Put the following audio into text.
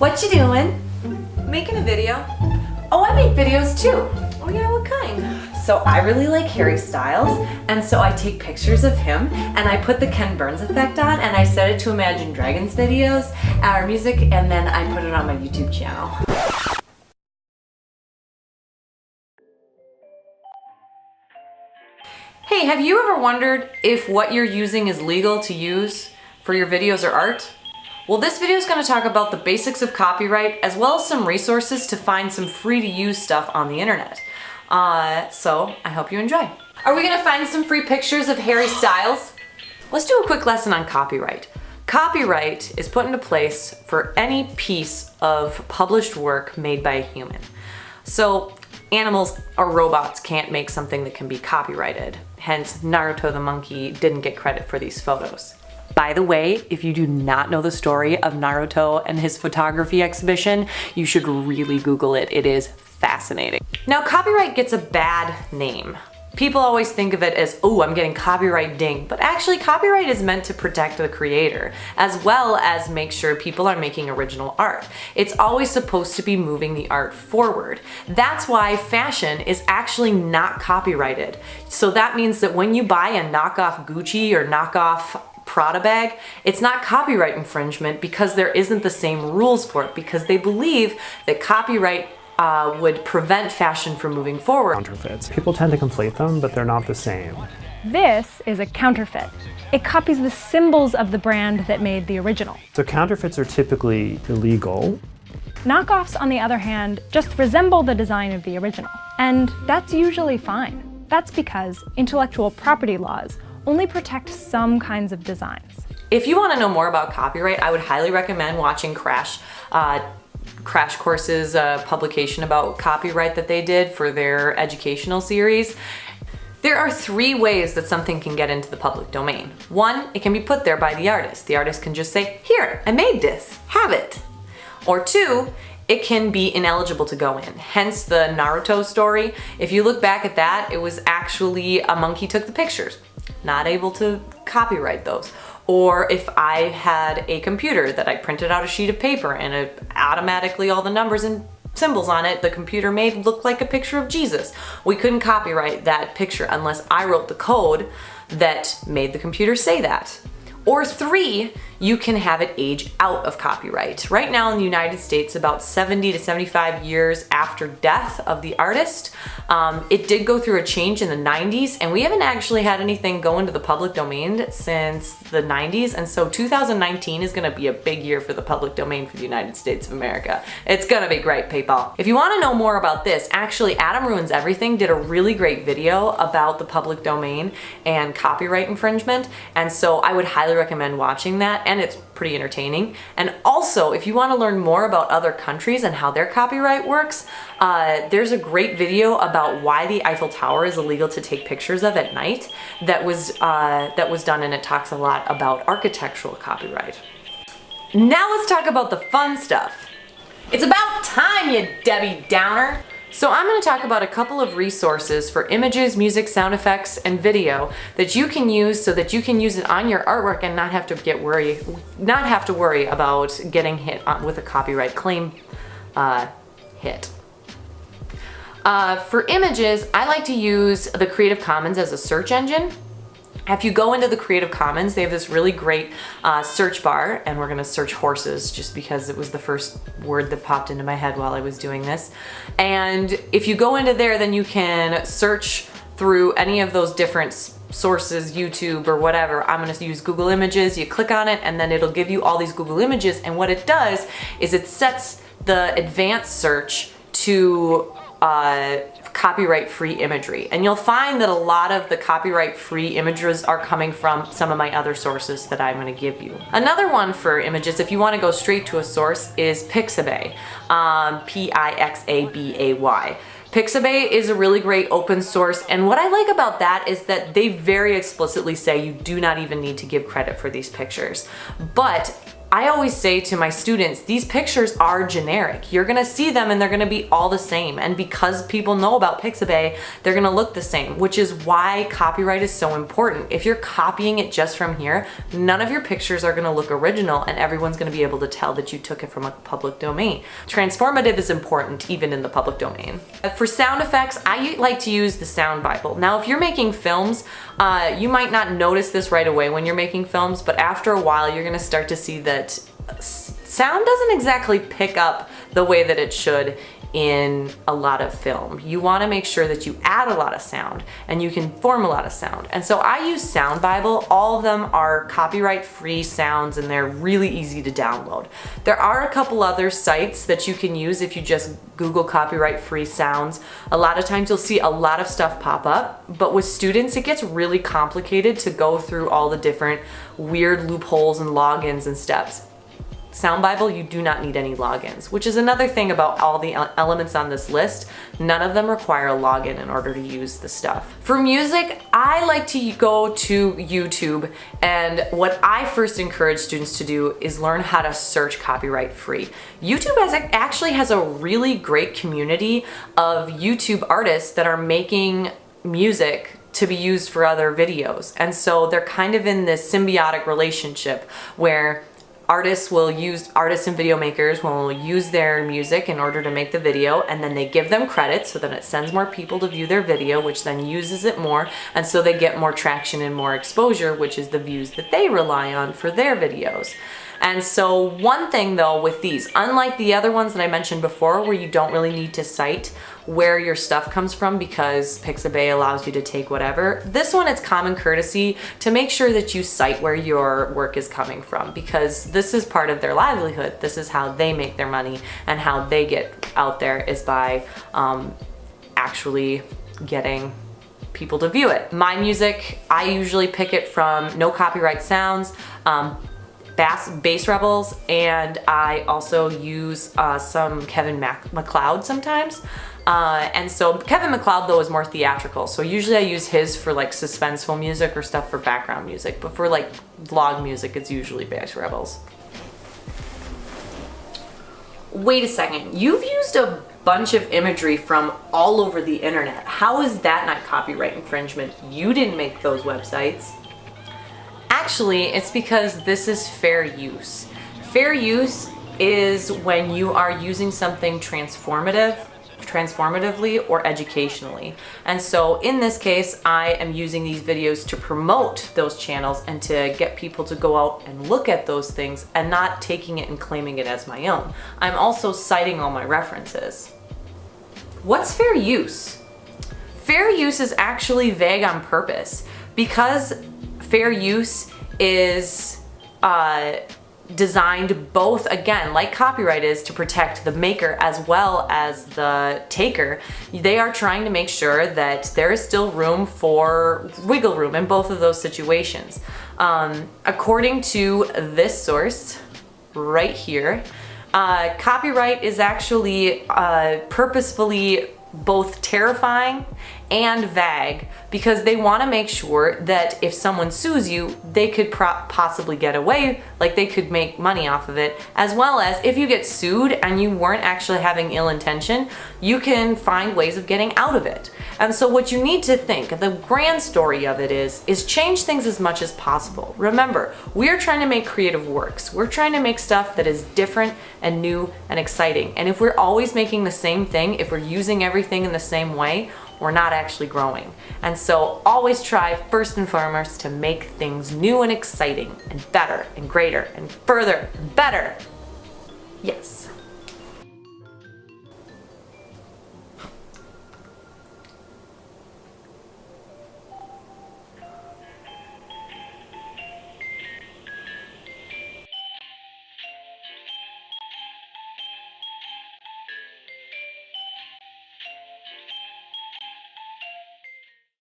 What you doing? Making a video. Oh, I make videos too. Oh yeah, what kind? So I really like Harry Styles, and so I take pictures of him and I put the Ken Burns effect on and I set it to Imagine Dragons videos, our music, and then I put it on my YouTube channel. Hey, have you ever wondered if what you're using is legal to use for your videos or art? Well, this video is going to talk about the basics of copyright as well as some resources to find some free to use stuff on the internet. So I hope you enjoy. Are we going to find some free pictures of Harry Styles? Let's do a quick lesson on copyright. Copyright is put into place for any piece of published work made by a human. So animals or robots can't make something that can be copyrighted. Hence, Naruto the monkey didn't get credit for these photos. By the way, if you do not know the story of Naruto and his photography exhibition, you should really Google it. It is fascinating. Now, copyright gets a bad name. People always think of it as, oh, I'm getting copyright dinged, but actually copyright is meant to protect the creator, as well as make sure people are making original art. It's always supposed to be moving the art forward. That's why fashion is actually not copyrighted. So that means that when you buy a knockoff Gucci or knockoff Prada bag, it's not copyright infringement because there isn't the same rules for it, because they believe that copyright would prevent fashion from moving forward. Counterfeits. People tend to conflate them, but they're not the same. This is a counterfeit. It copies the symbols of the brand that made the original. So counterfeits are typically illegal. Knockoffs, on the other hand, just resemble the design of the original. And that's usually fine. That's because intellectual property laws only protect some kinds of designs. If you want to know more about copyright, I would highly recommend watching Crash Course's publication about copyright that they did for their educational series. There are 3 ways that something can get into the public domain. 1, it can be put there by the artist. The artist can just say, here, I made this, have it. Or 2, it can be ineligible to go in. Hence the Naruto story. If you look back at that, it was actually a monkey took the pictures. Not able to copyright those. Or if I had a computer that I printed out a sheet of paper and it automatically all the numbers and symbols on it the computer made look like a picture of Jesus. We couldn't copyright that picture unless I wrote the code that made the computer say that. Or 3, you can have it age out of copyright. Right now in the United States, about 70 to 75 years after death of the artist, it did go through a change in the 90s, and we haven't actually had anything go into the public domain since the 90s, and so 2019 is gonna be a big year for the public domain for the United States of America. It's gonna be great, people. If you wanna know more about this, actually Adam Ruins Everything did a really great video about the public domain and copyright infringement, and so I would highly recommend watching that, and it's pretty entertaining. And also, if you want to learn more about other countries and how their copyright works, there's a great video about why the Eiffel Tower is illegal to take pictures of at night that was done, and it talks a lot about architectural copyright. Now let's talk about the fun stuff. It's about time, you Debbie Downer. So I'm going to talk about a couple of resources for images, music, sound effects, and video that you can use so that you can use it on your artwork and not have to worry about getting hit with a copyright claim hit. For images, I like to use the Creative Commons as a search engine. If you go into the Creative Commons, they have this really great search bar, and we're gonna search horses just because it was the first word that popped into my head while I was doing this. And if you go into there, then you can search through any of those different sources, YouTube or whatever. I'm gonna use Google Images. You click on it and then it'll give you all these Google Images, and what it does is it sets the advanced search to copyright-free imagery. And you'll find that a lot of the copyright-free images are coming from some of my other sources that I'm going to give you. Another one for images, if you want to go straight to a source, is Pixabay, Pixabay. Pixabay is a really great open source, and what I like about that is that they very explicitly say you do not even need to give credit for these pictures. But I always say to my students, these pictures are generic. You're gonna see them and they're gonna be all the same. And because people know about Pixabay, they're gonna look the same, which is why copyright is so important. If you're copying it just from here, none of your pictures are gonna look original and everyone's gonna be able to tell that you took it from a public domain. Transformative is important even in the public domain. For sound effects, I like to use the Sound Bible. Now, if you're making films, you might not notice this right away when you're making films, but after a while, you're gonna start to see that sound doesn't exactly pick up the way that it should in a lot of film. You want to make sure that you add a lot of sound and you can form a lot of sound. And so I use Sound Bible. All of them are copyright free sounds and they're really easy to download. There are a couple other sites that you can use if you just Google copyright free sounds. A lot of times you'll see a lot of stuff pop up, but with students it gets really complicated to go through all the different weird loopholes and logins and steps. Sound Bible, you do not need any logins, which is another thing about all the elements on this list. None of them require a login in order to use the stuff. For music, I like to go to YouTube, and what I first encourage students to do is learn how to search copyright free. YouTube actually has a really great community of YouTube artists that are making music to be used for other videos. And so they're kind of in this symbiotic relationship where artists and video makers will use their music in order to make the video, and then they give them credit so that it sends more people to view their video, which then uses it more, and so they get more traction and more exposure, which is the views that they rely on for their videos. And so one thing though with these, unlike the other ones that I mentioned before where you don't really need to cite where your stuff comes from because Pixabay allows you to take whatever, this one it's common courtesy to make sure that you cite where your work is coming from, because this is part of their livelihood. This is how they make their money, and how they get out there is by actually getting people to view it. My music, I usually pick it from No Copyright Sounds, Bass Rebels, and I also use some Kevin MacLeod sometimes. And so Kevin MacLeod though is more theatrical, so usually I use his for like suspenseful music or stuff for background music, but for like vlog music it's usually Bass Rebels. Wait a second, you've used a bunch of imagery from all over the internet. How is that not copyright infringement? You didn't make those websites. Actually, it's because this is fair use. Fair use is when you are using something transformatively or educationally. And so in this case, I am using these videos to promote those channels and to get people to go out and look at those things and not taking it and claiming it as my own. I'm also citing all my references. What's fair use? Fair use is actually vague on purpose because fair use is designed both, again, like copyright is, to protect the maker as well as the taker. They are trying to make sure that there is still room for wiggle room in both of those situations. According to this source right here, copyright is actually purposefully both terrifying and vague because they want to make sure that if someone sues you, they could possibly get away, like they could make money off of it, as well as if you get sued and you weren't actually having ill intention, you can find ways of getting out of it. And so what you need to think, the grand story of it is change things as much as possible. Remember, we're trying to make creative works. We're trying to make stuff that is different and new and exciting. And if we're always making the same thing, if we're using everything in the same way, we're not actually growing. And so always try first and foremost to make things new and exciting and better and greater and further and better. Yes.